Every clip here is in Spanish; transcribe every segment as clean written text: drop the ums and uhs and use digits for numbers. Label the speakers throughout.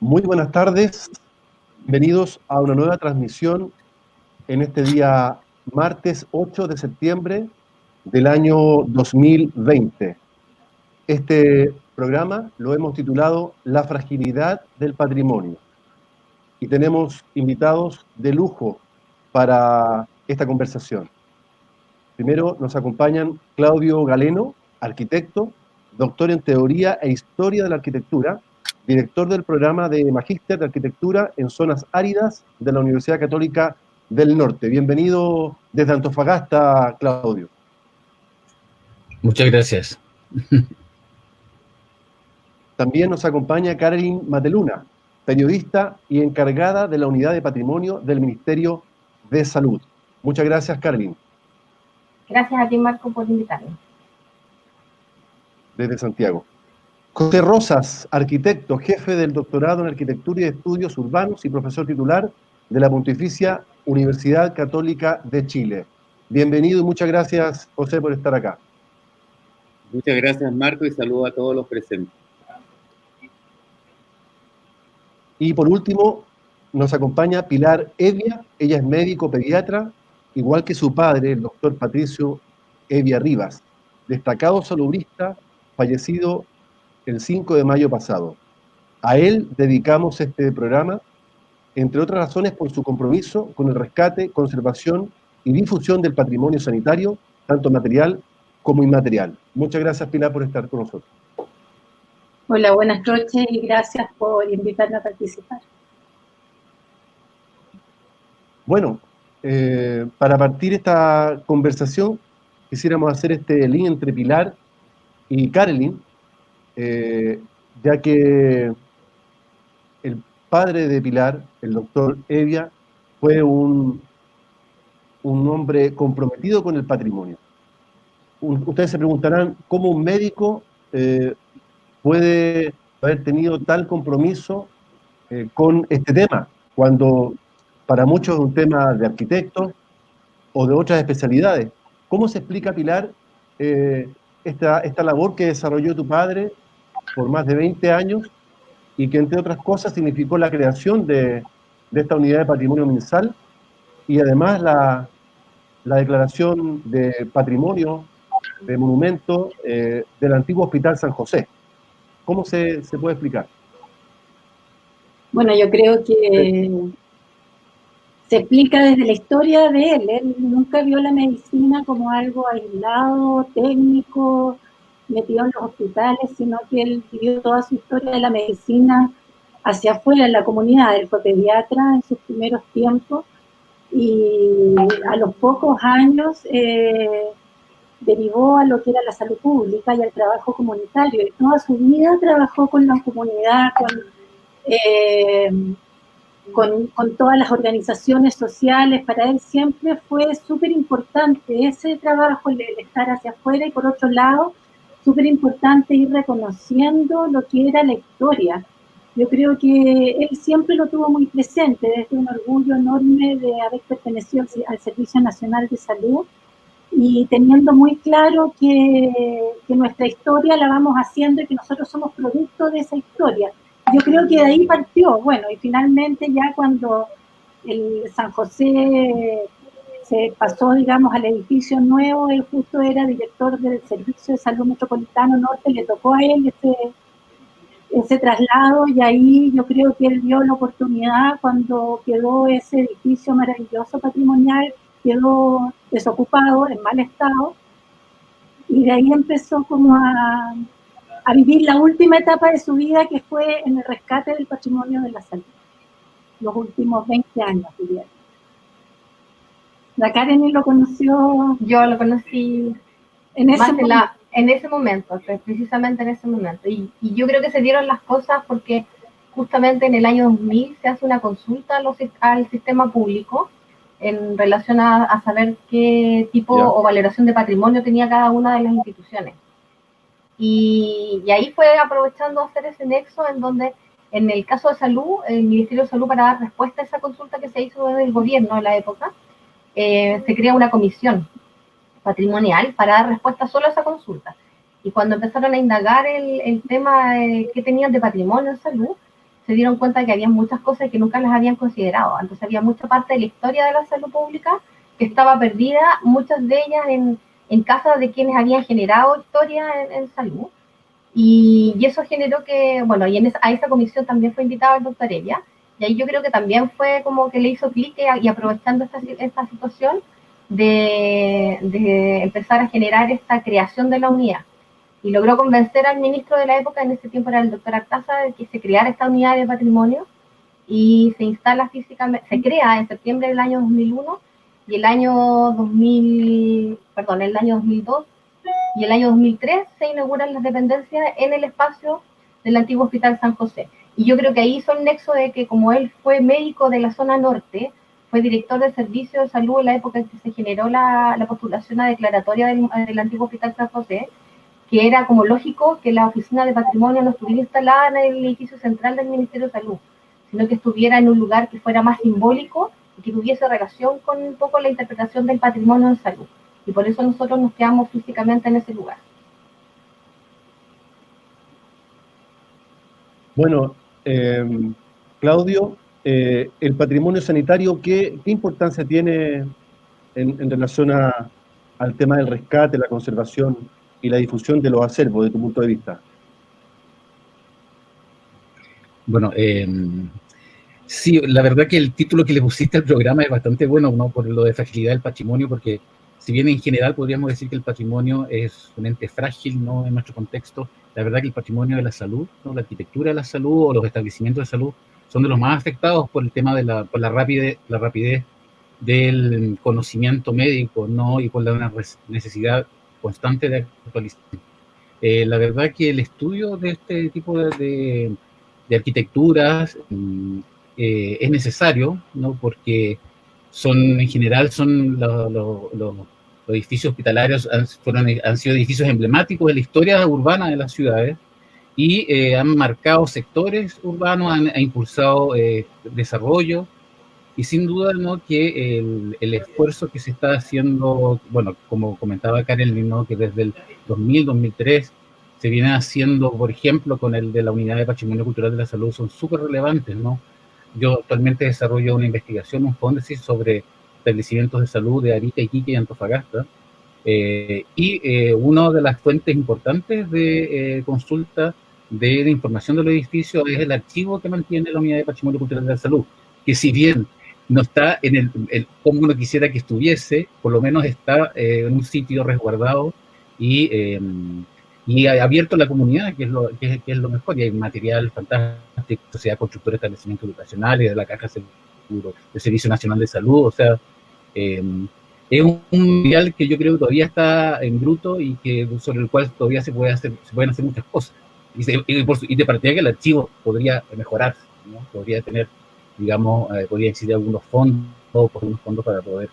Speaker 1: Muy buenas tardes, bienvenidos a una nueva transmisión en este día martes 8 de septiembre del año 2020. Este programa lo hemos titulado La fragilidad del patrimonio y tenemos invitados de lujo para esta conversación. Primero nos acompañan Claudio Galeno, arquitecto, doctor en Teoría e Historia de la Arquitectura, director del programa de Magíster de Arquitectura en Zonas Áridas de la Universidad Católica del Norte. Bienvenido desde Antofagasta, Claudio.
Speaker 2: Muchas gracias.
Speaker 1: También nos acompaña Carolyn Mateluna, periodista y encargada de la Unidad de Patrimonio del Ministerio de Salud. Muchas gracias, Carolyn.
Speaker 3: Gracias a ti, Marco, por invitarme.
Speaker 1: Desde Santiago. José Rosas, arquitecto, jefe del doctorado en Arquitectura y Estudios Urbanos y profesor titular de la Pontificia Universidad Católica de Chile. Bienvenido y muchas gracias, José, por estar acá.
Speaker 4: Muchas gracias, Marco, y saludo a todos los presentes.
Speaker 1: Y por último, nos acompaña Pilar Evia. Ella es médico pediatra, igual que su padre, el doctor Patricio Evia Rivas, destacado salubrista, fallecido el 5 de mayo pasado. A él dedicamos este programa, entre otras razones por su compromiso con el rescate, conservación y difusión del patrimonio sanitario, tanto material como inmaterial. Muchas gracias, Pilar, por estar con nosotros.
Speaker 3: Hola, buenas noches y gracias por invitarme a participar.
Speaker 1: Bueno, para partir esta conversación, quisiéramos hacer este link entre Pilar y Carolyn, ya que el padre de Pilar, el doctor Evia, fue un hombre comprometido con el patrimonio. Ustedes se preguntarán cómo un médico puede haber tenido tal compromiso con este tema, cuando para muchos es un tema de arquitectos o de otras especialidades. ¿Cómo se explica, Pilar, esta labor que desarrolló tu padre por más de 20 años y que, entre otras cosas, significó la creación de esta unidad de patrimonio MinSal y además la declaración de patrimonio, de monumento del antiguo Hospital San José? ¿Cómo se puede explicar?
Speaker 3: Bueno, yo creo que se explica desde la historia de él. Él nunca vio la medicina como algo aislado, técnico, metido en los hospitales, sino que él vivió toda su historia de la medicina hacia afuera, en la comunidad. Él fue pediatra en sus primeros tiempos y a los pocos años derivó a lo que era la salud pública y al trabajo comunitario. Y toda su vida trabajó con la comunidad, con todas las organizaciones sociales. Para él siempre fue súper importante ese trabajo, el estar hacia afuera, y por otro lado, súper importante ir reconociendo lo que era la historia. Yo creo que él siempre lo tuvo muy presente, desde un orgullo enorme de haber pertenecido al Servicio Nacional de Salud y teniendo muy claro que nuestra historia la vamos haciendo y que nosotros somos producto de esa historia. Yo creo que de ahí partió. Bueno, y finalmente ya cuando el San José se pasó, digamos, al edificio nuevo, él justo era director del Servicio de Salud Metropolitano Norte, le tocó a él ese traslado, y ahí yo creo que él vio la oportunidad cuando quedó ese edificio maravilloso patrimonial, quedó desocupado, en mal estado, y de ahí empezó como a vivir la última etapa de su vida, que fue en el rescate del patrimonio de la salud, los últimos 20 años, diría. La Karen lo conoció.
Speaker 5: Yo lo conocí en ese momento, precisamente en ese momento. Y yo creo que se dieron las cosas porque justamente en el año 2000 se hace una consulta al sistema público en relación a saber qué tipo o valoración de patrimonio tenía cada una de las instituciones. Y ahí fue aprovechando hacer ese nexo en donde, en el caso de salud, el Ministerio de Salud, para dar respuesta a esa consulta que se hizo desde el gobierno de la época, se crea una comisión patrimonial para dar respuesta solo a esa consulta. Y cuando empezaron a indagar el tema que tenían de patrimonio en salud, se dieron cuenta que había muchas cosas que nunca las habían considerado. Entonces había mucha parte de la historia de la salud pública que estaba perdida, muchas de ellas en casa de quienes habían generado historia en salud. Y eso generó que, bueno, y a esa comisión también fue invitado el doctor Evia, y ahí yo creo que también fue como que le hizo clic y aprovechando esta situación de empezar a generar esta creación de la unidad. Y logró convencer al ministro de la época, en ese tiempo era el doctor Artaza, de que se creara esta unidad de patrimonio y se instala físicamente, se crea en septiembre del año 2001 y el año 2002 y el año 2003 se inauguran las dependencias en el espacio del antiguo Hospital San José. Y yo creo que ahí hizo el nexo de que como él fue médico de la zona norte, fue director del servicio de salud en la época en que se generó la postulación a declaratoria del antiguo Hospital San José, que era como lógico que la oficina de patrimonio no estuviera instalada en el edificio central del Ministerio de Salud, sino que estuviera en un lugar que fuera más simbólico y que tuviese relación con un poco la interpretación del patrimonio en salud. Y por eso nosotros nos quedamos físicamente en ese lugar.
Speaker 1: Bueno, Claudio, el patrimonio sanitario, ¿qué importancia tiene en relación al tema del rescate, la conservación y la difusión de los acervos, de tu punto de vista?
Speaker 2: Bueno, sí, la verdad que el título que le pusiste al programa es bastante bueno, ¿no? Por lo de fragilidad del patrimonio, porque si bien en general podríamos decir que el patrimonio es un ente frágil, ¿no? En nuestro contexto, la verdad que el patrimonio de la salud, ¿no? La arquitectura de la salud o los establecimientos de salud son de los más afectados por el tema de por la rapidez del conocimiento médico, ¿no? Y por la necesidad constante de actualización. La verdad que el estudio de este tipo de arquitecturas es necesario, ¿no? Porque en general los edificios hospitalarios han sido edificios emblemáticos de la historia urbana de las ciudades y han marcado sectores urbanos, han impulsado desarrollo, y sin duda, ¿no? Que el esfuerzo que se está haciendo, bueno, como comentaba Karen, ¿no? Que desde el 2003 se viene haciendo, por ejemplo, con el de la Unidad de Patrimonio Cultural de la Salud, son súper relevantes, ¿no? Yo actualmente desarrollo una investigación, un fondesis sobre establecimientos de salud de Arica, Iquique y Antofagasta, una de las fuentes importantes de consulta de información de los edificios es el archivo que mantiene la Unidad de Patrimonio Cultural de la Salud, que si bien no está como uno quisiera que estuviese, por lo menos está en un sitio resguardado y abierto a la comunidad, que es lo mejor, y hay material fantástico, Sociedad Constructora de Establecimientos Educacionales, de la Caja de Seguro, del Servicio Nacional de Salud, o sea, es un material que yo creo que todavía está en bruto y sobre el cual todavía se pueden hacer muchas cosas. Y de partida que el archivo podría mejorarse, ¿no? Podría tener, digamos, podría existir algunos fondos para poder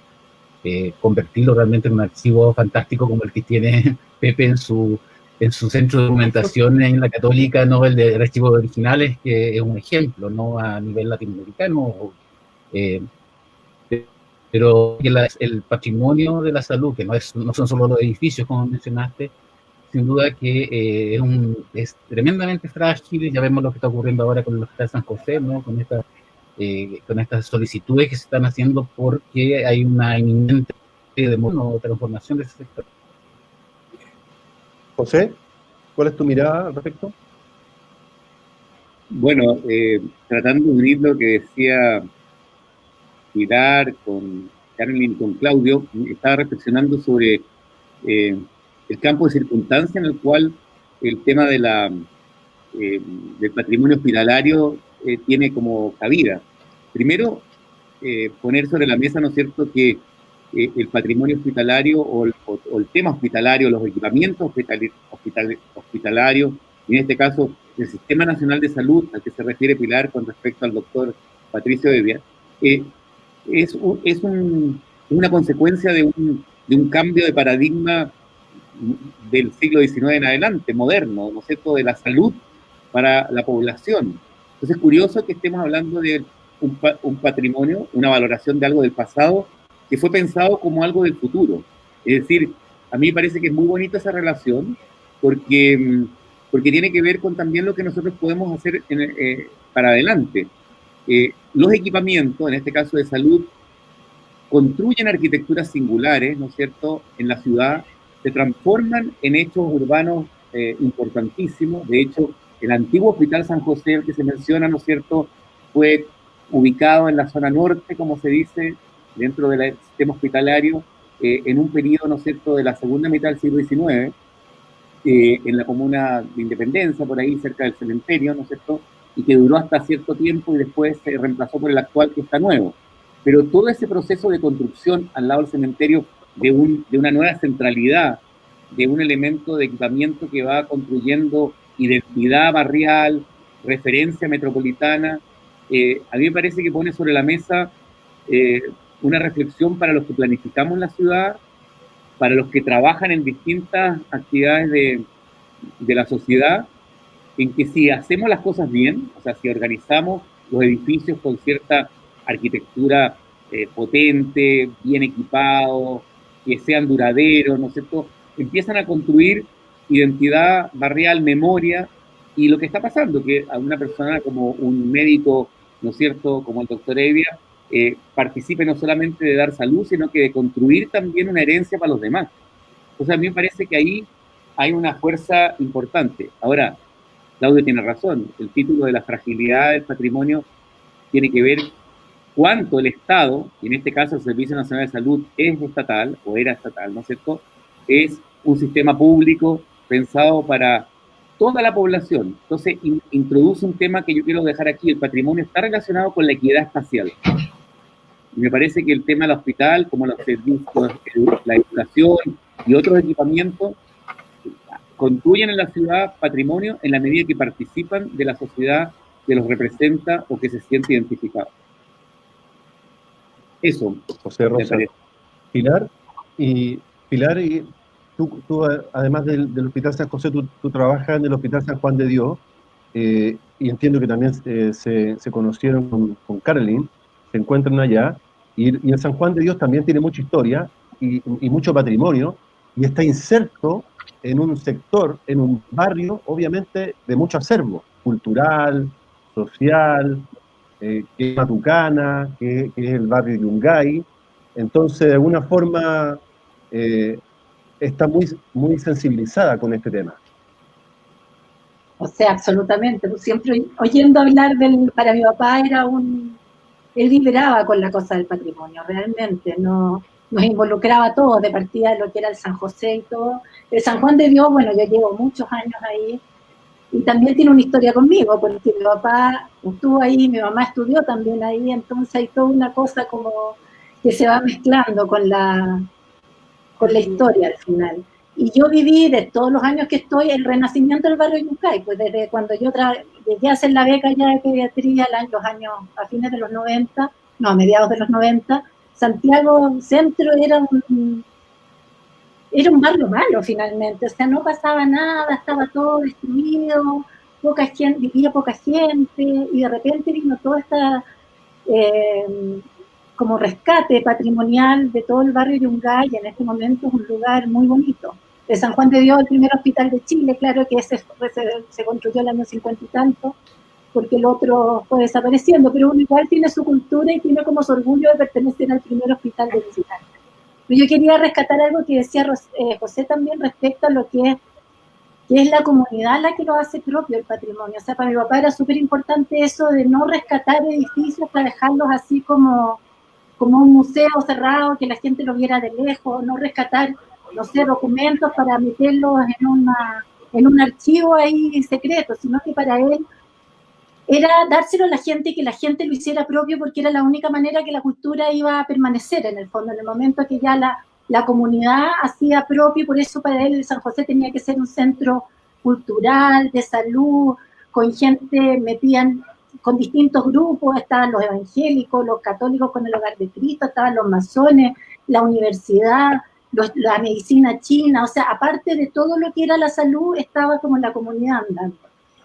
Speaker 2: convertirlo realmente en un archivo fantástico como el que tiene Pepe en su centro de documentación en la Católica, ¿no? El de archivos originales, que es un ejemplo, ¿no? A nivel latinoamericano. Pero el patrimonio de la salud, que no son solo los edificios, como mencionaste, sin duda que es tremendamente frágil. Ya vemos lo que está ocurriendo ahora con el Hospital San José, ¿no? Con estas solicitudes que se están haciendo porque hay una inminente transformación de ese sector.
Speaker 1: José, ¿cuál es tu mirada al respecto?
Speaker 4: Bueno, tratando de unir lo que decía Pilar con Carolyn y con Claudio, estaba reflexionando sobre el campo de circunstancia en el cual el tema del patrimonio hospitalario tiene como cabida. Primero, poner sobre la mesa, ¿no es cierto?, que el patrimonio hospitalario o el tema hospitalario, los equipamientos hospitalarios, y en este caso el Sistema Nacional de Salud, al que se refiere Pilar con respecto al doctor Patricio Evia, es una consecuencia de un cambio de paradigma del siglo XIX en adelante, moderno, ¿no es cierto?, de la salud para la población. Entonces es curioso que estemos hablando de un patrimonio, una valoración de algo del pasado que fue pensado como algo del futuro. Es decir, a mí me parece que es muy bonita esa relación porque porque tiene que ver con también lo que nosotros podemos hacer para adelante. Los equipamientos, en este caso de salud, construyen arquitecturas singulares, ¿no es cierto?, en la ciudad, se transforman en hechos urbanos importantísimos. De hecho, el antiguo Hospital San José, que se menciona, ¿no es cierto?, fue ubicado en la zona norte, como se dice, dentro del sistema hospitalario, en un periodo, ¿no es cierto?, de la segunda mitad del siglo XIX, en la comuna de Independencia, por ahí cerca del cementerio, ¿no es cierto?, y que duró hasta cierto tiempo y después se reemplazó por el actual que está nuevo. Pero todo ese proceso de construcción al lado del cementerio de una nueva centralidad, de un elemento de equipamiento que va construyendo identidad barrial, referencia metropolitana, a mí me parece que pone sobre la mesa una reflexión para los que planificamos la ciudad, para los que trabajan en distintas actividades de la sociedad, en que si hacemos las cosas bien, o sea, si organizamos los edificios con cierta arquitectura potente, bien equipados, que sean duraderos, ¿no es cierto?, empiezan a construir identidad barrial, memoria, y lo que está pasando, que a una persona como un médico, ¿no es cierto?, como el doctor Evia, participe no solamente de dar salud, sino que de construir también una herencia para los demás. Entonces a mí me parece que ahí hay una fuerza importante. Ahora, Claudio tiene razón, el título de la fragilidad del patrimonio tiene que ver cuánto el Estado, y en este caso el Servicio Nacional de Salud es estatal, o era estatal, ¿no es cierto?, es un sistema público pensado para toda la población. Entonces introduce un tema que yo quiero dejar aquí: el patrimonio está relacionado con la equidad espacial. Y me parece que el tema del hospital, como los servicios, la educación y otros equipamientos, construyen en la ciudad patrimonio en la medida que participan de la sociedad que los representa o que se siente identificado. Eso.
Speaker 1: José Rosa. Pilar, y tú además del Hospital San José, tú trabajas en el Hospital San Juan de Dios, y entiendo que también se conocieron con Caroline, se encuentran allá, y el San Juan de Dios también tiene mucha historia y mucho patrimonio, y está inserto en un sector, en un barrio, obviamente, de mucho acervo cultural, social, que es Matucana, que es el barrio de Yungay. Entonces, de alguna forma, está muy sensibilizada con este tema.
Speaker 3: O sea, absolutamente. Pues siempre oyendo hablar para mi papá él vibraba con la cosa del patrimonio, realmente, nos involucraba a todos de partida de lo que era el San José y todo. El San Juan de Dios, bueno, yo llevo muchos años ahí, y también tiene una historia conmigo, porque mi papá estuvo ahí, mi mamá estudió también ahí, entonces hay toda una cosa como que se va mezclando con la historia al final. Y yo viví, de todos los años que estoy, el renacimiento del barrio Yungay, pues desde cuando yo llegué a hacer la beca ya de pediatría, los años a fines de los 90, no, a mediados de los 90, Santiago Centro era un barrio malo finalmente, o sea, no pasaba nada, estaba todo destruido, vivía poca gente, y de repente vino toda esta como rescate patrimonial de todo el barrio Yungay, y en este momento es un lugar muy bonito. De San Juan de Dios, el primer hospital de Chile, claro que ese se construyó en el año 50 y tanto, porque el otro fue desapareciendo, pero uno igual tiene su cultura y tiene como su orgullo de pertenecer al primer hospital de Chile. Yo quería rescatar algo que decía José también respecto a lo que es la comunidad la que lo hace propio el patrimonio. O sea, para mi papá era súper importante eso de no rescatar edificios para dejarlos así como un museo cerrado, que la gente lo viera de lejos, no rescatar, no sé, documentos para meterlos en un archivo ahí secreto, sino que para él era dárselo a la gente y que la gente lo hiciera propio, porque era la única manera que la cultura iba a permanecer en el fondo, en el momento que ya la comunidad hacía propio. Por eso para él San José tenía que ser un centro cultural, de salud, con gente metida con distintos grupos, estaban los evangélicos, los católicos con el Hogar de Cristo, estaban los masones, la universidad, la medicina china, o sea, aparte de todo lo que era la salud, estaba como la comunidad andando.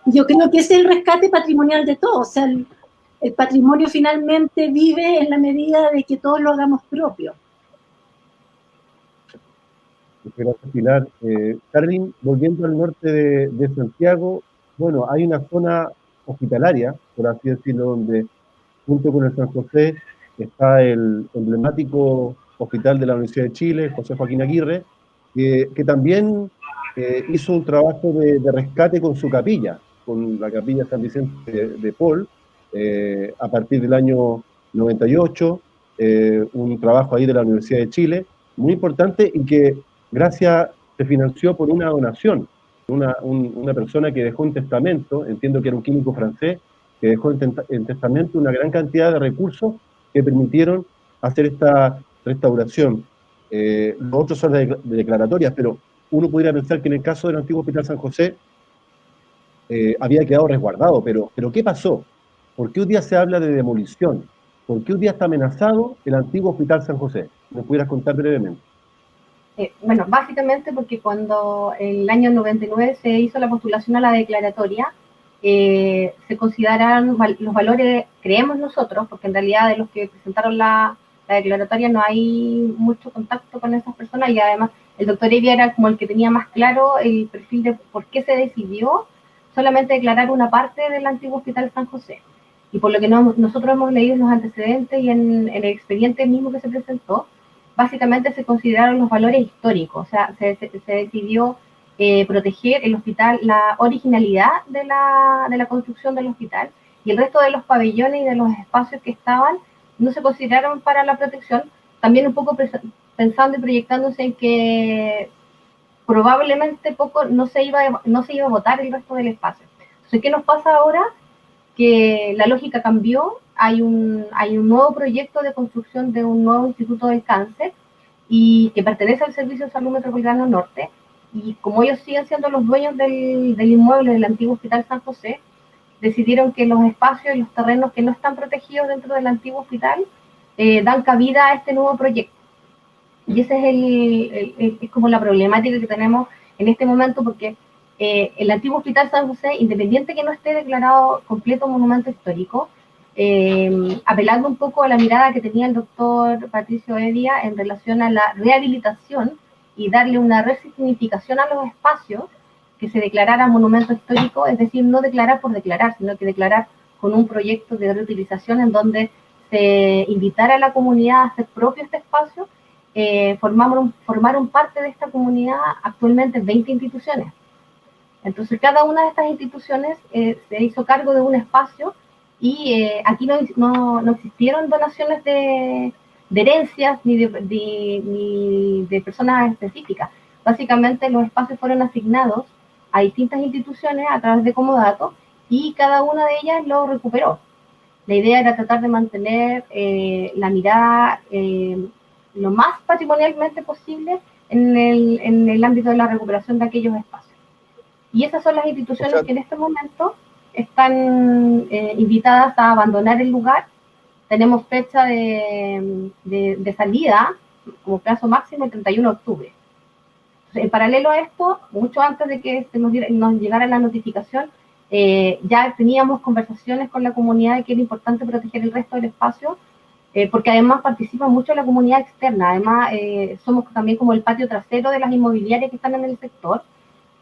Speaker 3: Y yo creo que ese es el rescate patrimonial de todo, o sea, el patrimonio finalmente vive en la medida de que todos lo hagamos propio.
Speaker 1: Gracias, Pilar. Carolyn, volviendo al norte de Santiago, bueno, hay una zona hospitalaria, por así decirlo, donde junto con el San José está el emblemático hospital de la Universidad de Chile, José Joaquín Aguirre, que también hizo un trabajo de rescate con su capilla, con la capilla San Vicente de Paul, a partir del año 98, un trabajo ahí de la Universidad de Chile, muy importante y que gracias se financió por una donación, una persona que dejó un testamento, entiendo que era un químico francés, que dejó en testamento una gran cantidad de recursos que permitieron hacer esta restauración. Los otros son de declaratorias, pero uno pudiera pensar que en el caso del antiguo Hospital San José había quedado resguardado, pero ¿qué pasó? ¿Por qué hoy día se habla de demolición? ¿Por qué hoy día está amenazado el antiguo Hospital San José? ¿Nos pudieras contar brevemente?
Speaker 5: Bueno, básicamente porque cuando en el año 99 se hizo la postulación a la declaratoria, se consideraron los valores, creemos nosotros, porque en realidad de los que presentaron la declaratoria no hay mucho contacto con esas personas, y además el doctor Evia era como el que tenía más claro el perfil de por qué se decidió solamente declarar una parte del antiguo Hospital San José. Y por lo que nosotros hemos leído en los antecedentes y en el expediente mismo que se presentó, básicamente se consideraron los valores históricos, o sea, se decidió proteger el hospital, la originalidad de la construcción del hospital, y el resto de los pabellones y de los espacios que estaban no se consideraron para la protección, también un poco pensando y proyectándose en que probablemente poco no se iba a votar el resto del espacio. Entonces, ¿qué nos pasa ahora? Que la lógica cambió, hay un nuevo proyecto de construcción de un nuevo instituto del cáncer y que pertenece al Servicio de Salud Metropolitano Norte, y como ellos siguen siendo los dueños del inmueble del antiguo Hospital San José, decidieron que los espacios y los terrenos que no están protegidos dentro del antiguo hospital dan cabida a este nuevo proyecto. Y ese es como la problemática que tenemos en este momento, porque el antiguo Hospital San José, independiente que no esté declarado completo monumento histórico, apelando un poco a la mirada que tenía el doctor Patricio Evia en relación a la rehabilitación y darle una resignificación a los espacios, que se declarara monumento histórico, es decir, no declarar por declarar, sino que declarar con un proyecto de reutilización en donde se invitara a la comunidad a hacer propio este espacio. Formaron parte de esta comunidad actualmente 20 instituciones. Entonces, cada una de estas instituciones se hizo cargo de un espacio, y aquí no existieron donaciones de herencias ni de personas específicas. Básicamente, los espacios fueron asignados a distintas instituciones a través de comodato, y cada una de ellas lo recuperó. La idea era tratar de mantener la mirada lo más patrimonialmente posible en el ámbito de la recuperación de aquellos espacios. Y esas son las instituciones que en este momento están invitadas a abandonar el lugar. Tenemos fecha de salida, como plazo máximo, el 31 de octubre. En paralelo a esto, mucho antes de que nos llegara la notificación, ya teníamos conversaciones con la comunidad de que era importante proteger el resto del espacio, porque además participa mucho la comunidad externa. Además, somos también como el patio trasero de las inmobiliarias que están en el sector,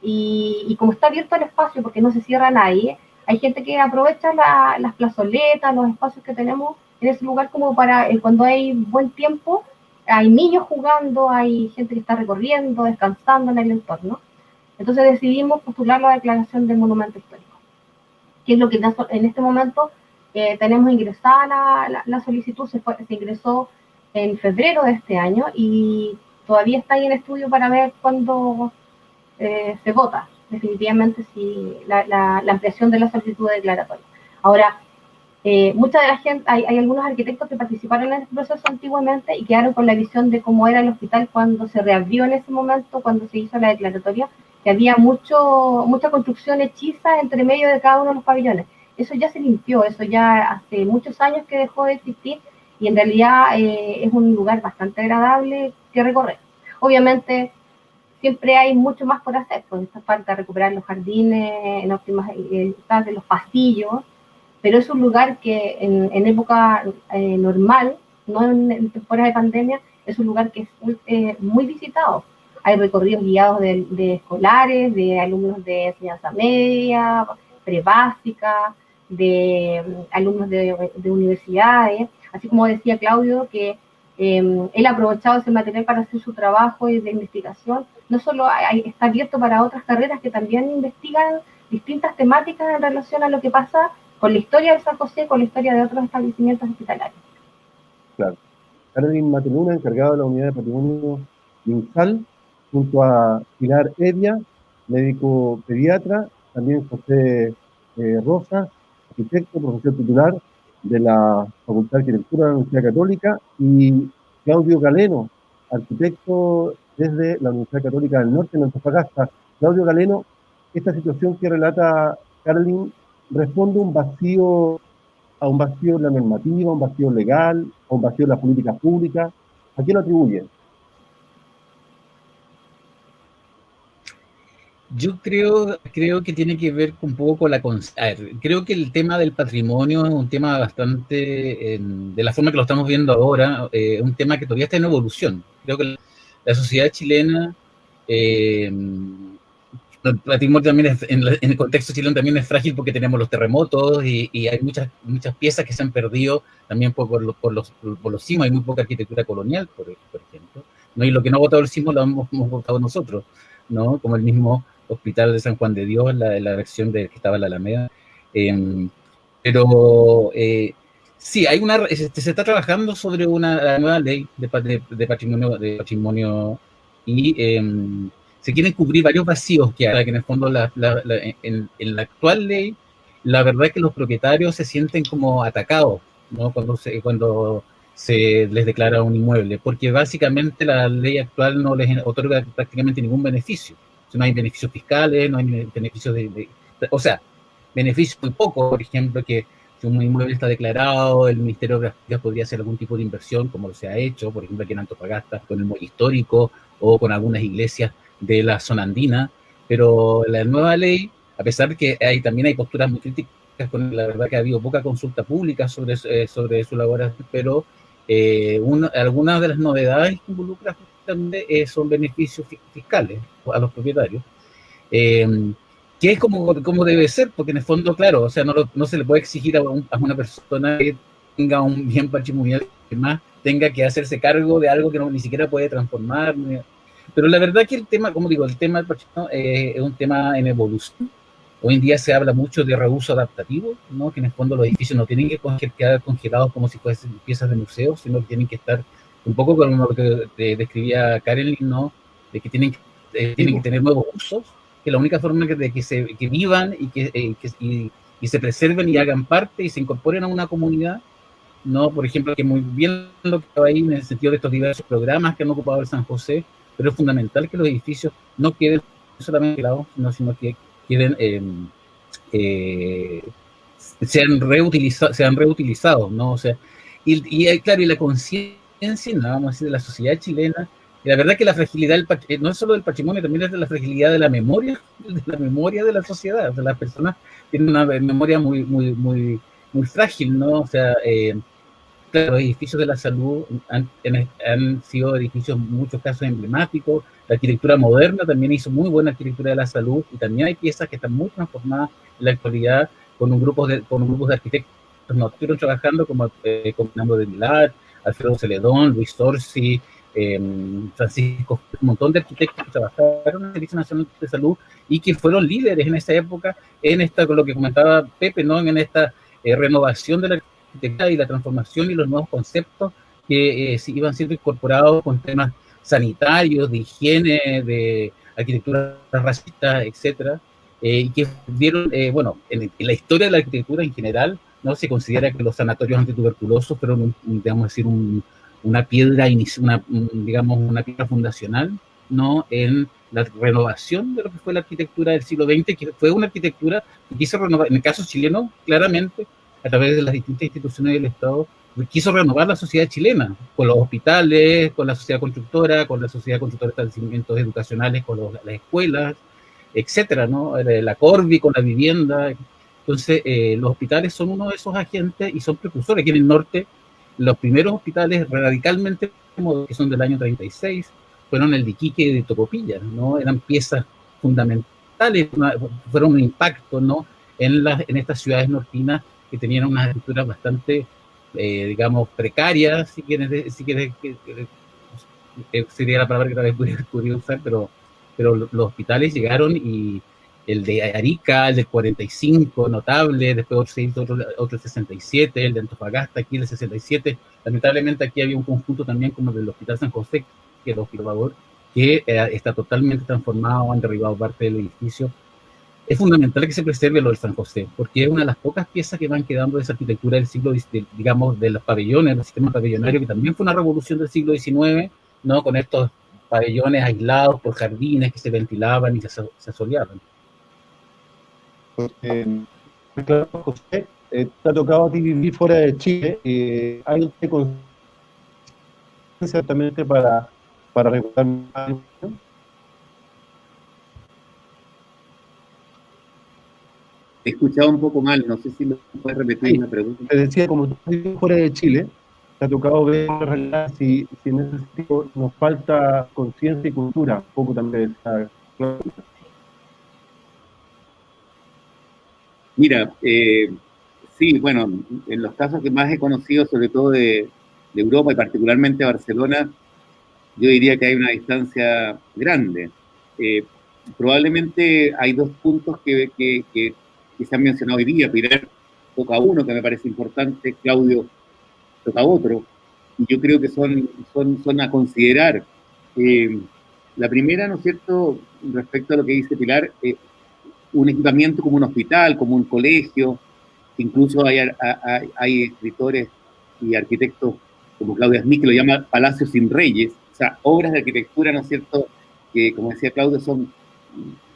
Speaker 5: y como está abierto el espacio porque no se cierra nadie, hay gente que aprovecha las plazoletas, los espacios que tenemos en ese lugar como para cuando hay buen tiempo, hay niños jugando, hay gente que está recorriendo, descansando en el entorno. Entonces decidimos postular la declaración de monumento histórico, que es lo que en este momento tenemos ingresada la solicitud. Se ingresó en febrero de este año y todavía está ahí en estudio para ver cuándo se vota definitivamente si la ampliación de la solicitud de declaratoria. Ahora, mucha de la gente, hay algunos arquitectos que participaron en este proceso antiguamente y quedaron con la visión de cómo era el hospital cuando se reabrió en ese momento, cuando se hizo la declaratoria, que había mucha construcción hechiza entre medio de cada uno de los pabellones. Eso ya se limpió, eso ya hace muchos años que dejó de existir, y en realidad es un lugar bastante agradable que recorrer. Obviamente, siempre hay mucho más por hacer, pues esta falta recuperar los jardines en óptimas de los pasillos, pero es un lugar que en época normal, no en temporadas de pandemia, es un lugar que es muy visitado. hay recorridos guiados de escolares, de alumnos de enseñanza media, prebásica, de alumnos de universidades, así como decía Claudio, que él ha aprovechado ese material para hacer su trabajo de investigación. No solo está abierto para otras carreras que también investigan distintas temáticas en relación a lo que pasa con la historia de San José, con la historia de otros establecimientos hospitalarios.
Speaker 1: Claro. Carolyn Mateluna, encargada de la unidad de patrimonio INSAL, junto a Pilar Evia, médico pediatra, también José Rosa, arquitecto, profesor titular de la Facultad de Arquitectura de la Universidad Católica, y Claudio Galeno, arquitecto desde la Universidad Católica del Norte en Antofagasta. Claudio Galeno, esta situación que relata Carolyn responde a un vacío en la normativa, a un vacío legal, a un vacío en las políticas públicas. ¿A qué lo atribuye?
Speaker 2: Yo creo que tiene que ver un poco con creo que el tema del patrimonio es un tema bastante, de la forma que lo estamos viendo ahora, un tema que todavía está en evolución. Creo que la sociedad chilena, el patrimonio también en el contexto chileno también es frágil porque tenemos los terremotos y hay muchas piezas que se han perdido también por los sismos. Hay muy poca arquitectura colonial, por ejemplo, ¿no? Y lo que no ha votado el sismo lo hemos votado nosotros, ¿no? Como el mismo Hospital de San Juan de Dios, la versión que estaba en la Alameda. Pero sí, se está trabajando sobre una nueva ley de patrimonio y se quieren cubrir varios vacíos que hay, que en el fondo en la actual ley, la verdad es que los propietarios se sienten como atacados, ¿no? Cuando se les declara un inmueble, porque básicamente la ley actual no les otorga prácticamente ningún beneficio. No hay beneficios fiscales, no hay beneficios o sea, beneficios muy pocos, por ejemplo, que si un inmueble está declarado, el Ministerio de Obras podría hacer algún tipo de inversión, como se ha hecho, por ejemplo, aquí en Antofagasta, con el muelle histórico o con algunas iglesias de la zona andina, pero la nueva ley, a pesar de que también hay posturas muy críticas, con la verdad que ha habido poca consulta pública sobre su elaboración, pero algunas de las novedades que involucra también son beneficios fiscales a los propietarios, que es como debe ser, porque en el fondo, claro, o sea, no se le puede exigir a una persona que tenga un bien patrimonial que más tenga que hacerse cargo de algo que ni siquiera puede transformar. Pero la verdad que el tema, como digo, el tema del patrimonio es un tema en evolución. Hoy en día se habla mucho de reuso adaptativo, ¿no? Que en el fondo los edificios no tienen que quedar congelados como si fuesen piezas de museo, sino que tienen que estar un poco como lo que describía Karen, ¿no? De que tienen que tener nuevos usos, que la única forma de que vivan y se preserven y hagan parte y se incorporen a una comunidad, ¿no? Por ejemplo, que muy bien lo que estaba ahí en el sentido de estos diversos programas que han ocupado el San José, pero es fundamental que los edificios no queden solamente congelados, sino que queden sean reutilizados, ¿no? O sea, claro, y la conciencia, ¿no? Vamos a decir, de la sociedad chilena, y la verdad que la fragilidad no es solo del patrimonio, también es de la fragilidad de la memoria de la sociedad. O sea, las personas tienen una memoria muy, muy, muy, muy frágil, ¿no? O sea, claro, los edificios de la salud han sido edificios en muchos casos emblemáticos. La arquitectura moderna también hizo muy buena arquitectura de la salud, y también hay piezas que están muy transformadas en la actualidad con un grupo de arquitectos. Nos estuvieron trabajando como Fernando de Vilar, Alfredo Celedón, Luis Torsi, Francisco, un montón de arquitectos que trabajaron en el Servicio Nacional de Salud y que fueron líderes en esa época, con lo que comentaba Pepe, ¿no? En esta renovación de la arquitectura y la transformación y los nuevos conceptos que iban siendo incorporados con temas sanitarios, de higiene, de arquitectura racista, etcétera, y que dieron, bueno, en la historia de la arquitectura en general, no se considera que los sanatorios antituberculosos fueron, digamos decir, una piedra fundacional, ¿no? En la renovación de lo que fue la arquitectura del siglo XX, que fue una arquitectura que quiso renovar, en el caso chileno, claramente, a través de las distintas instituciones del Estado, quiso renovar la sociedad chilena, con los hospitales, con la sociedad constructora de establecimientos educacionales, con las escuelas, etcétera, ¿no? La Corvi con la vivienda. Entonces, los hospitales son uno de esos agentes y son precursores. Aquí en el norte, los primeros hospitales radicalmente, que son del año 36, fueron el de Iquique y de Tocopilla, ¿no? Eran piezas fundamentales, fueron un impacto, ¿no? En estas ciudades nortinas que tenían unas estructuras bastante, digamos, precarias, si quieres sería la palabra que tal vez podría usar, pero los hospitales llegaron, y el de Arica, el del 45, notable, después otro 67, el de Antofagasta, aquí el 67, lamentablemente aquí había un conjunto también como el del Hospital San José, que es el Hospital que está totalmente transformado, han derribado parte del edificio. Es fundamental que se preserve lo del San José, porque es una de las pocas piezas que van quedando de esa arquitectura del siglo, digamos, de los pabellones, del sistema pabellonario, que también fue una revolución del siglo XIX, ¿no? Con estos pabellones aislados por jardines que se ventilaban y que se asoleaban.
Speaker 1: Claro, José, te ha tocado a ti vivir fuera de Chile. ¿Hay un ciertamente para recordar?
Speaker 4: He escuchado un poco mal, no sé si me puedes repetir una pregunta.
Speaker 1: Te decía, como tú vives fuera de Chile, te ha tocado ver en realidad si en ese sentido nos falta conciencia y cultura, un poco también.
Speaker 4: Mira, sí, bueno, en los casos que más he conocido, sobre todo de Europa y particularmente Barcelona, yo diría que hay una distancia grande. Probablemente hay dos puntos que se han mencionado hoy día. Pilar toca uno que me parece importante, Claudio toca otro, y yo creo que son a considerar. La primera, ¿no es cierto?, respecto a lo que dice Pilar, un equipamiento como un hospital, como un colegio, incluso hay escritores y arquitectos como Claudia Smith que lo llama Palacios sin Reyes, o sea, obras de arquitectura, ¿no es cierto?, que, como decía Claudio, son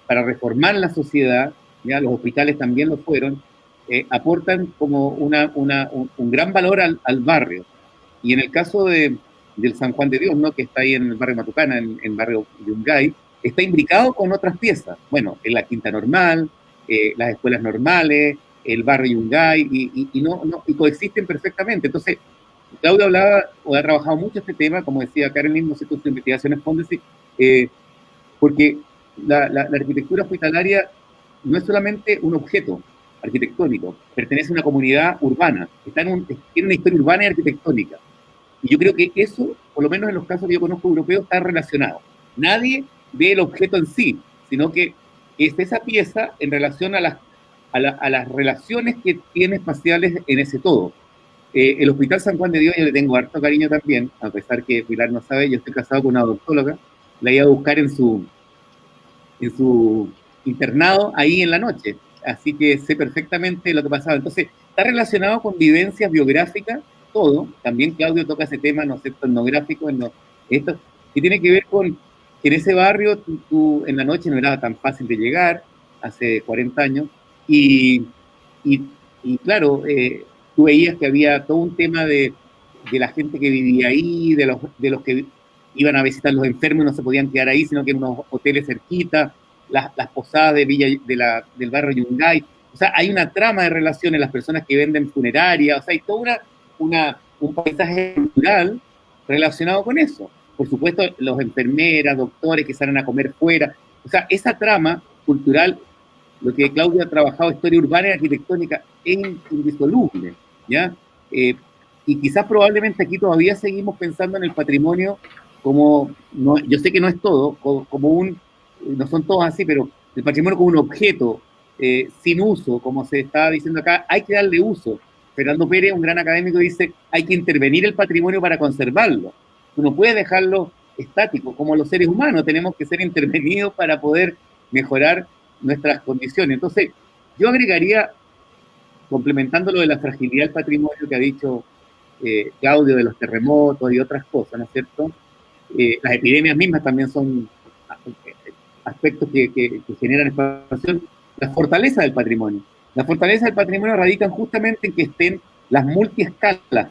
Speaker 4: para reformar la sociedad, ya los hospitales también lo fueron, aportan como un gran valor al barrio. Y en el caso del San Juan de Dios, ¿no?, que está ahí en el barrio Matucana, en el barrio Yungay, está imbricado con otras piezas. Bueno, en la Quinta Normal, las escuelas normales, el barrio Yungay, y coexisten perfectamente. Entonces, Claudio hablaba, o ha trabajado mucho este tema, como decía Carolyn, no sé, tus investigaciones, Fondesi, porque la arquitectura hospitalaria no es solamente un objeto arquitectónico, pertenece a una comunidad urbana, tiene una historia urbana y arquitectónica. Y yo creo que eso, por lo menos en los casos que yo conozco europeos, está relacionado. Nadie ve el objeto en sí, sino que es esa pieza en relación a las relaciones que tiene espaciales en ese todo. El Hospital San Juan de Dios yo le tengo harto cariño también, a pesar que Pilar no sabe, yo estoy casado con una odontóloga, la iba a buscar en su internado ahí en la noche, así que sé perfectamente lo que pasaba. Entonces, está relacionado con vivencias biográficas, todo. También Claudio toca ese tema, ¿no es cierto?, etnográfico, esto, que tiene que ver con que en ese barrio tú en la noche no era tan fácil de llegar, hace 40 años, y claro, tú veías que había todo un tema de la gente que vivía ahí, de los que iban a visitar los enfermos y no se podían quedar ahí, sino que en unos hoteles cerquita, las posadas de del barrio Yungay. O sea, hay una trama de relaciones, las personas que venden funerarias, o sea, hay todo un paisaje cultural relacionado con eso. Por supuesto, los enfermeras, doctores que salen a comer fuera. O sea, esa trama cultural, lo que Claudia ha trabajado, historia urbana y arquitectónica, es indisoluble, ¿ya? Y quizás probablemente aquí todavía seguimos pensando en el patrimonio como, yo sé que no es todo, como no son todos así, pero el patrimonio como un objeto sin uso, como se estaba diciendo acá, hay que darle uso. Fernando Pérez, un gran académico, dice, hay que intervenir el patrimonio para conservarlo. Tú no puedes dejarlo estático, como los seres humanos, tenemos que ser intervenidos para poder mejorar nuestras condiciones. Entonces, yo agregaría, complementando lo de la fragilidad del patrimonio que ha dicho Claudio, de los terremotos y otras cosas, ¿no es cierto? Las epidemias mismas también son aspectos que generan expansión. La fortaleza del patrimonio. La fortaleza del patrimonio radica justamente en que estén las multiescalas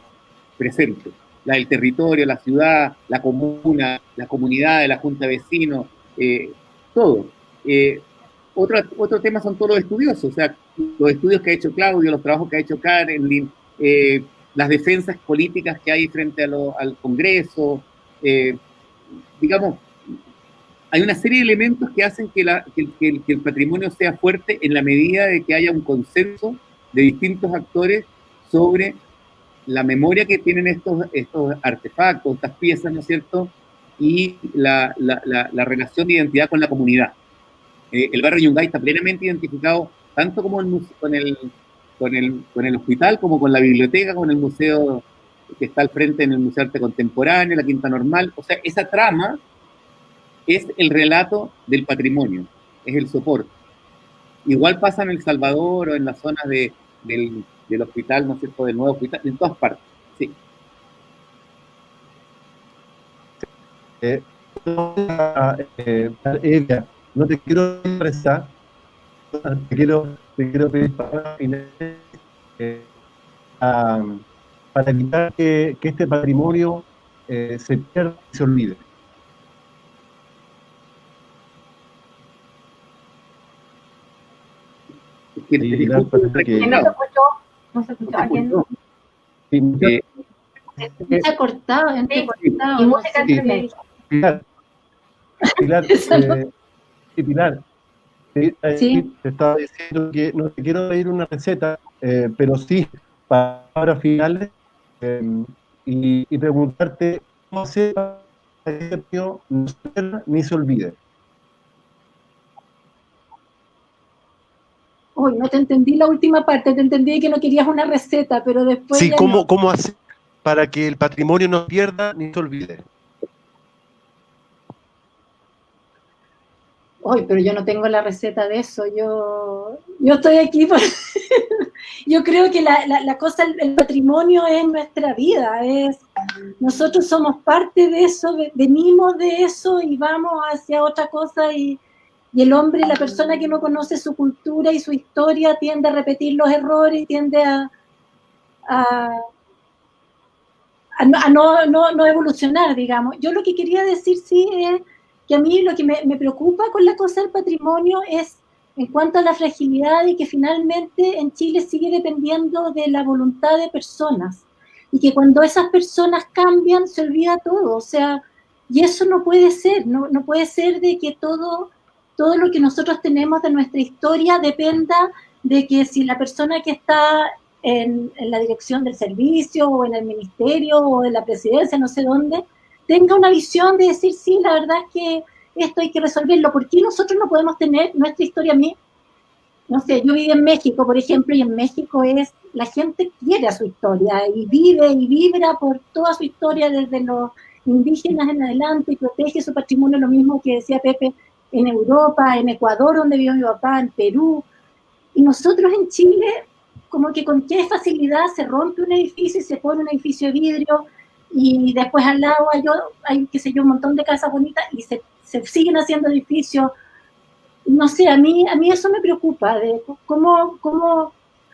Speaker 4: presentes. La del territorio, la ciudad, la comuna, la comunidad, la junta de vecinos, todo. Otro tema son todos los estudiosos, o sea, los estudios que ha hecho Claudio, los trabajos que ha hecho Karen, las defensas políticas que hay frente al Congreso, digamos, hay una serie de elementos que hacen que el patrimonio sea fuerte en la medida de que haya un consenso de distintos actores sobre la memoria que tienen estos artefactos, estas piezas, ¿no es cierto?, y la relación de identidad con la comunidad. El barrio Yungay está plenamente identificado tanto como con el hospital, como con la biblioteca, con el museo que está al frente en el Museo de Arte Contemporáneo, la Quinta Normal. O sea, esa trama es el relato del patrimonio, es el soporte. Igual pasa en El Salvador o en las zonas del hospital, ¿no es cierto?, del nuevo hospital, en todas partes, sí.
Speaker 1: Evia, no te quiero expresar, te quiero pedir para evitar que este patrimonio se pierda y se olvide.
Speaker 5: No se escuchó. ¿A quién?
Speaker 3: Se ha cortado,
Speaker 5: y música entre medio.
Speaker 1: Pilar, Pilar, te estaba diciendo que no te quiero pedir una receta, pero sí palabras finales y preguntarte cómo hacer para que este periodo no se pierda ni se olvide.
Speaker 3: Uy, no te entendí la última parte, te entendí que no querías una receta, pero después
Speaker 1: sí,
Speaker 3: ya
Speaker 1: ¿cómo hacer para que el patrimonio no pierda ni se olvide?
Speaker 3: Uy, pero yo no tengo la receta de eso, yo estoy aquí por... Yo creo que la cosa, el patrimonio es nuestra vida, nosotros somos parte de eso, venimos de eso y vamos hacia otra cosa y el hombre, la persona que no conoce su cultura y su historia tiende a repetir los errores y tiende a no evolucionar, digamos. Yo lo que quería decir sí es que a mí lo que me preocupa con la cosa del patrimonio es en cuanto a la fragilidad y que finalmente en Chile sigue dependiendo de la voluntad de personas y que cuando esas personas cambian se olvida todo, o sea, y eso no puede ser, no puede ser de que todo lo que nosotros tenemos de nuestra historia dependa de que si la persona que está en la dirección del servicio o en el ministerio o en la presidencia, no sé dónde, tenga una visión de decir, sí, la verdad es que esto hay que resolverlo. ¿Por qué nosotros no podemos tener nuestra historia? No sé, yo viví en México, por ejemplo, y en México la gente quiere a su historia y vive y vibra por toda su historia desde los indígenas en adelante y protege su patrimonio, lo mismo que decía Pepe, en Europa, en Ecuador, donde vivió mi papá, en Perú. Y nosotros en Chile, como que con qué facilidad se rompe un edificio y se pone un edificio de vidrio y después al lado hay qué sé yo, un montón de casas bonitas y se siguen haciendo edificios. No sé, a mí eso me preocupa, de cómo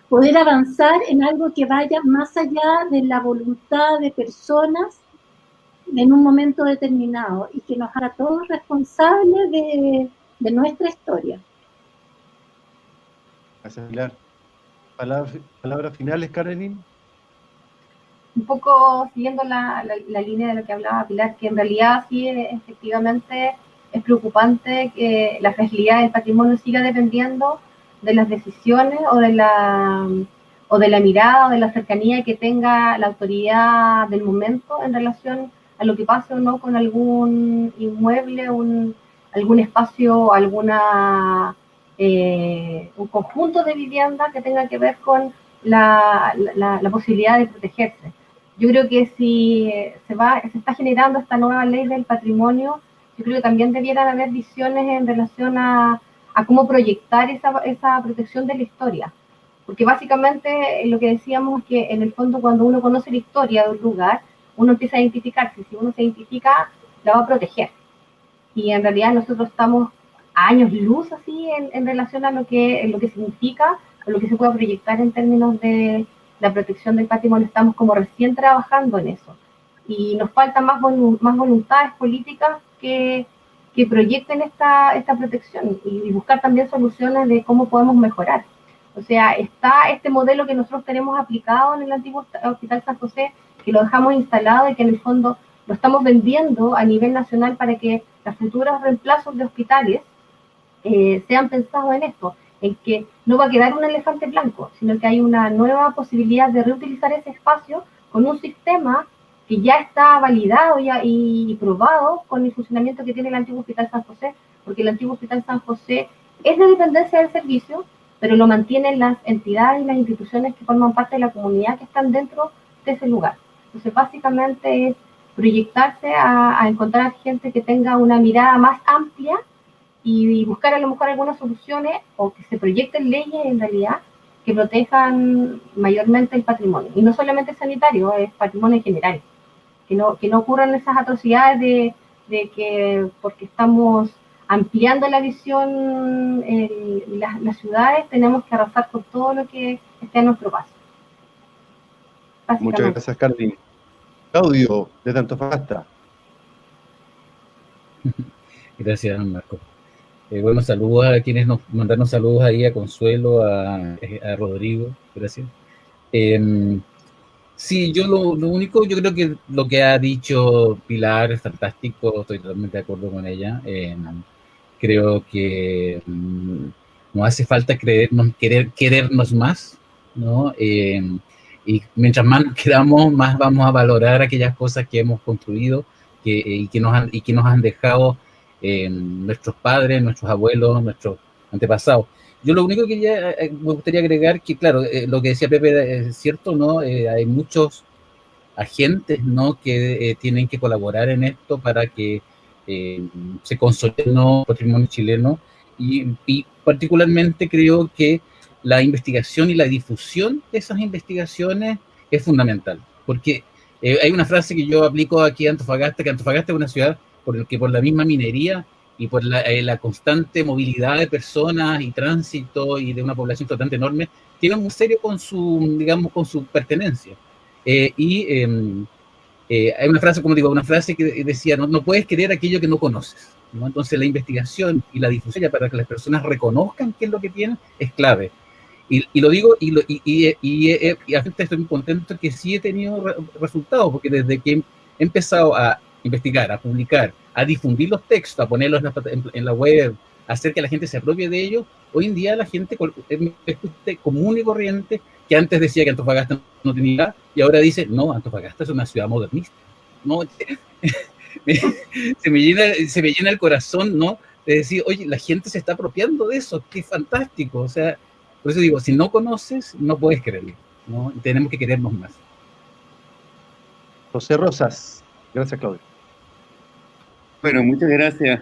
Speaker 3: poder avanzar en algo que vaya más allá de la voluntad de personas en un momento determinado y que nos haga todos responsables de nuestra historia.
Speaker 1: Gracias, Pilar. ¿Palabras finales, Carolyn?
Speaker 5: Un poco siguiendo la línea de lo que hablaba Pilar, que en realidad sí, efectivamente es preocupante que la fragilidad del patrimonio siga dependiendo de las decisiones o de la mirada o de la cercanía que tenga la autoridad del momento en relación a lo que pase o no con algún inmueble, algún espacio, un conjunto de vivienda que tenga que ver con la posibilidad de protegerse. Yo creo que si se está generando esta nueva ley del patrimonio, yo creo que también debieran haber visiones en relación a cómo proyectar esa protección de la historia. Porque básicamente lo que decíamos es que en el fondo cuando uno conoce la historia de un lugar, uno empieza a identificarse. Si uno se identifica, la va a proteger. Y en realidad nosotros estamos a años luz así en relación a lo que significa o lo que se puede proyectar en términos de la protección del patrimonio. Estamos como recién trabajando en eso. Y nos faltan más voluntades políticas que proyecten esta protección y buscar también soluciones de cómo podemos mejorar. O sea, está este modelo que nosotros tenemos aplicado en el antiguo Hospital San José, que lo dejamos instalado y que en el fondo lo estamos vendiendo a nivel nacional para que los futuros reemplazos de hospitales sean pensados en esto, en que no va a quedar un elefante blanco, sino que hay una nueva posibilidad de reutilizar ese espacio con un sistema que ya está validado y probado con el funcionamiento que tiene el antiguo Hospital San José, porque el antiguo Hospital San José es de dependencia del servicio, pero lo mantienen las entidades y las instituciones que forman parte de la comunidad que están dentro de ese lugar. Entonces, básicamente es proyectarse a encontrar gente que tenga una mirada más amplia y buscar a lo mejor algunas soluciones o que se proyecten leyes en realidad que protejan mayormente el patrimonio. Y no solamente sanitario, es patrimonio en general. Que no ocurran esas atrocidades de que porque estamos ampliando la visión en las ciudades, tenemos que arrasar con todo lo que esté a nuestro paso.
Speaker 1: Muchas gracias, Carly. Claudio, desde Antofagasta.
Speaker 2: Gracias, Marco. Bueno, saludos a quienes nos mandaron saludos ahí, a Consuelo, a Rodrigo, gracias. Sí, yo lo único, yo creo que lo que ha dicho Pilar es fantástico, estoy totalmente de acuerdo con ella. Creo que nos hace falta querernos más, ¿no? Y mientras más nos queramos, más vamos a valorar aquellas cosas que hemos construido y que nos han dejado nuestros padres, nuestros abuelos, nuestros antepasados. Yo lo único que me gustaría agregar que, claro, lo que decía Pepe es cierto, ¿no? Hay muchos agentes, ¿no? Que tienen que colaborar en esto para que se consolide el patrimonio chileno y particularmente creo que la investigación y la difusión de esas investigaciones es fundamental, porque hay una frase que yo aplico aquí a Antofagasta, que Antofagasta es una ciudad por la misma minería y por la constante movilidad de personas y tránsito y de una población totalmente enorme, tiene un serio con su pertenencia. Hay una frase, como digo, una frase que decía, no puedes querer aquello que no conoces, ¿no? Entonces la investigación y la difusión para que las personas reconozcan qué es lo que tienen es clave. Y lo digo, y estoy muy contento que sí he tenido resultados, porque desde que he empezado a investigar, a publicar, a difundir los textos, a ponerlos en la web, a hacer que la gente se apropie de ellos, hoy en día la gente común y corriente, que antes decía que Antofagasta no tenía nada, y ahora dice, no, Antofagasta es una ciudad modernista. No, se me llena el corazón, ¿no? De decir, oye, la gente se está apropiando de eso, qué fantástico. O sea, por eso digo, si no conoces, no puedes creerlo, ¿no? Tenemos que querernos más.
Speaker 1: José Rosas. Gracias, Claudio.
Speaker 4: Bueno, muchas gracias.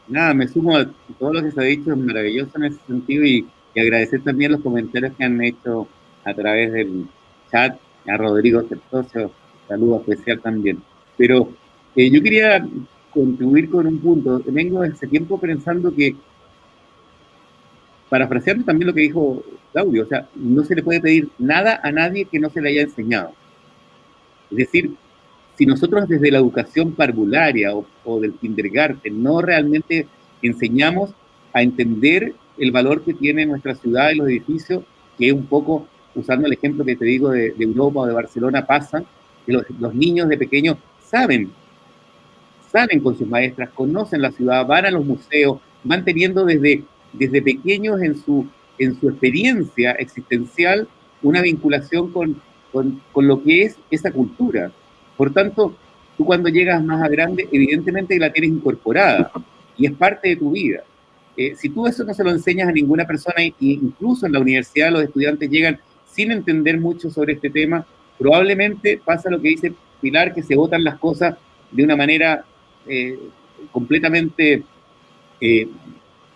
Speaker 4: Nada, me sumo a todo lo que se ha dicho, es maravilloso en ese sentido y agradecer también los comentarios que han hecho a través del chat, a Rodrigo Certoso, saludo especial también. Pero yo quería contribuir con un punto. Vengo hace tiempo pensando que, parafraseando también lo que dijo Claudio, o sea, no se le puede pedir nada a nadie que no se le haya enseñado. Es decir, si nosotros desde la educación parvularia o del kindergarten no realmente enseñamos a entender el valor que tiene nuestra ciudad y los edificios, que es un poco, usando el ejemplo que te digo de Europa o de Barcelona, pasa, que los niños de pequeños salen con sus maestras, conocen la ciudad, van a los museos, van teniendo desde pequeños en su experiencia existencial una vinculación con lo que es esa cultura. Por tanto, tú cuando llegas más a grande, evidentemente la tienes incorporada y es parte de tu vida. Si tú eso no se lo enseñas a ninguna persona, incluso en la universidad los estudiantes llegan sin entender mucho sobre este tema, probablemente pasa lo que dice Pilar, que se botan las cosas de una manera completamente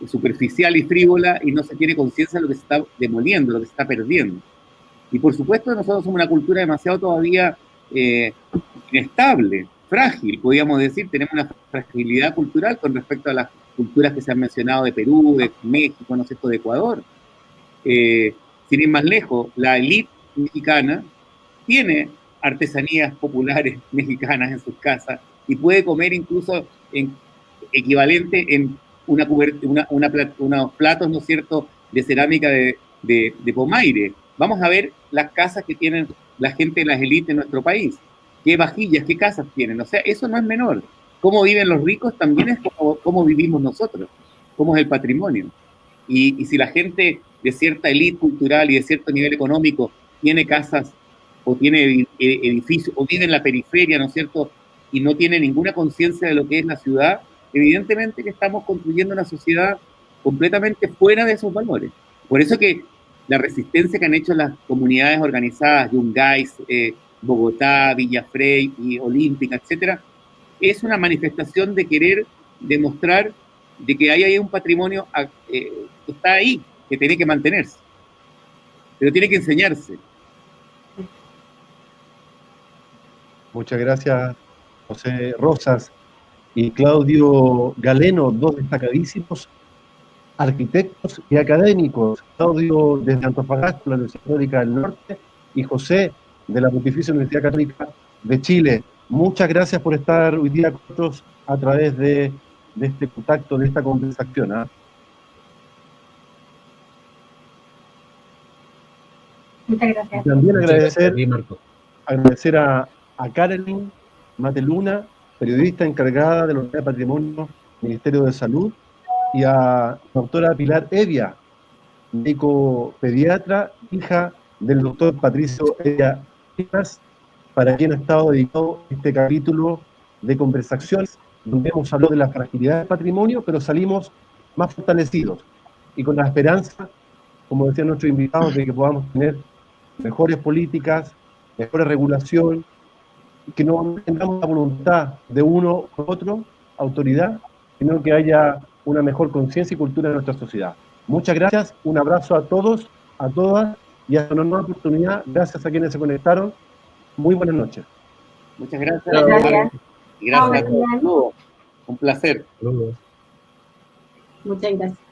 Speaker 4: superficial y frívola y no se tiene conciencia de lo que se está demoliendo, lo que se está perdiendo. Y por supuesto nosotros somos una cultura demasiado todavía inestable, frágil, podríamos decir, tenemos una fragilidad cultural con respecto a las culturas que se han mencionado de Perú, de México, no sé, de Ecuador. Sin ir más lejos, la élite mexicana tiene artesanías populares mexicanas en sus casas y puede comer incluso equivalente en unos platos, ¿no es cierto?, de cerámica de Pomaire. Vamos a ver las casas que tienen la gente de las élites de nuestro país. ¿Qué vajillas, qué casas tienen? O sea, eso no es menor. cómo viven los ricos también es cómo vivimos nosotros, cómo es el patrimonio. Y si la gente de cierta élite cultural y de cierto nivel económico tiene casas o tiene edificios o vive en la periferia, ¿no es cierto?, y no tiene ninguna conciencia de lo que es la ciudad, evidentemente que estamos construyendo una sociedad completamente fuera de esos valores. Por eso que la resistencia que han hecho las comunidades organizadas, Yungay, Bogotá, Villafrey y Olímpica, etcétera, es una manifestación de querer demostrar de que hay un patrimonio que está ahí, que tiene que mantenerse, pero tiene que enseñarse.
Speaker 1: Muchas gracias, José Rosas y Claudio Galeno, dos destacadísimos arquitectos y académicos. Claudio desde Antofagasta, la Universidad Católica del Norte, y José de la Pontificia Universidad Católica de Chile. Muchas gracias por estar hoy día con nosotros a través de este contacto, de esta conversación.
Speaker 5: Muchas gracias.
Speaker 1: Y también agradecer a Carolyn Mateluna, periodista encargada de la Unidad de Patrimonio del Ministerio de Salud, y a la doctora Pilar Evia, médico pediatra, hija del doctor Patricio Evia, para quien ha estado dedicado este capítulo de conversaciones, donde hemos hablado de la fragilidad del patrimonio, pero salimos más fortalecidos y con la esperanza, como decían nuestros invitados, de que podamos tener mejores políticas, mejor regulación, que no tengamos la voluntad de uno u otro, autoridad, sino que haya una mejor conciencia y cultura en nuestra sociedad. Muchas gracias, un abrazo a todos, a todas, y hasta una nueva oportunidad. Gracias a quienes se conectaron. Muy buenas noches.
Speaker 4: Muchas gracias. Gracias. Y gracias a todos. Un placer.
Speaker 3: Muchas gracias.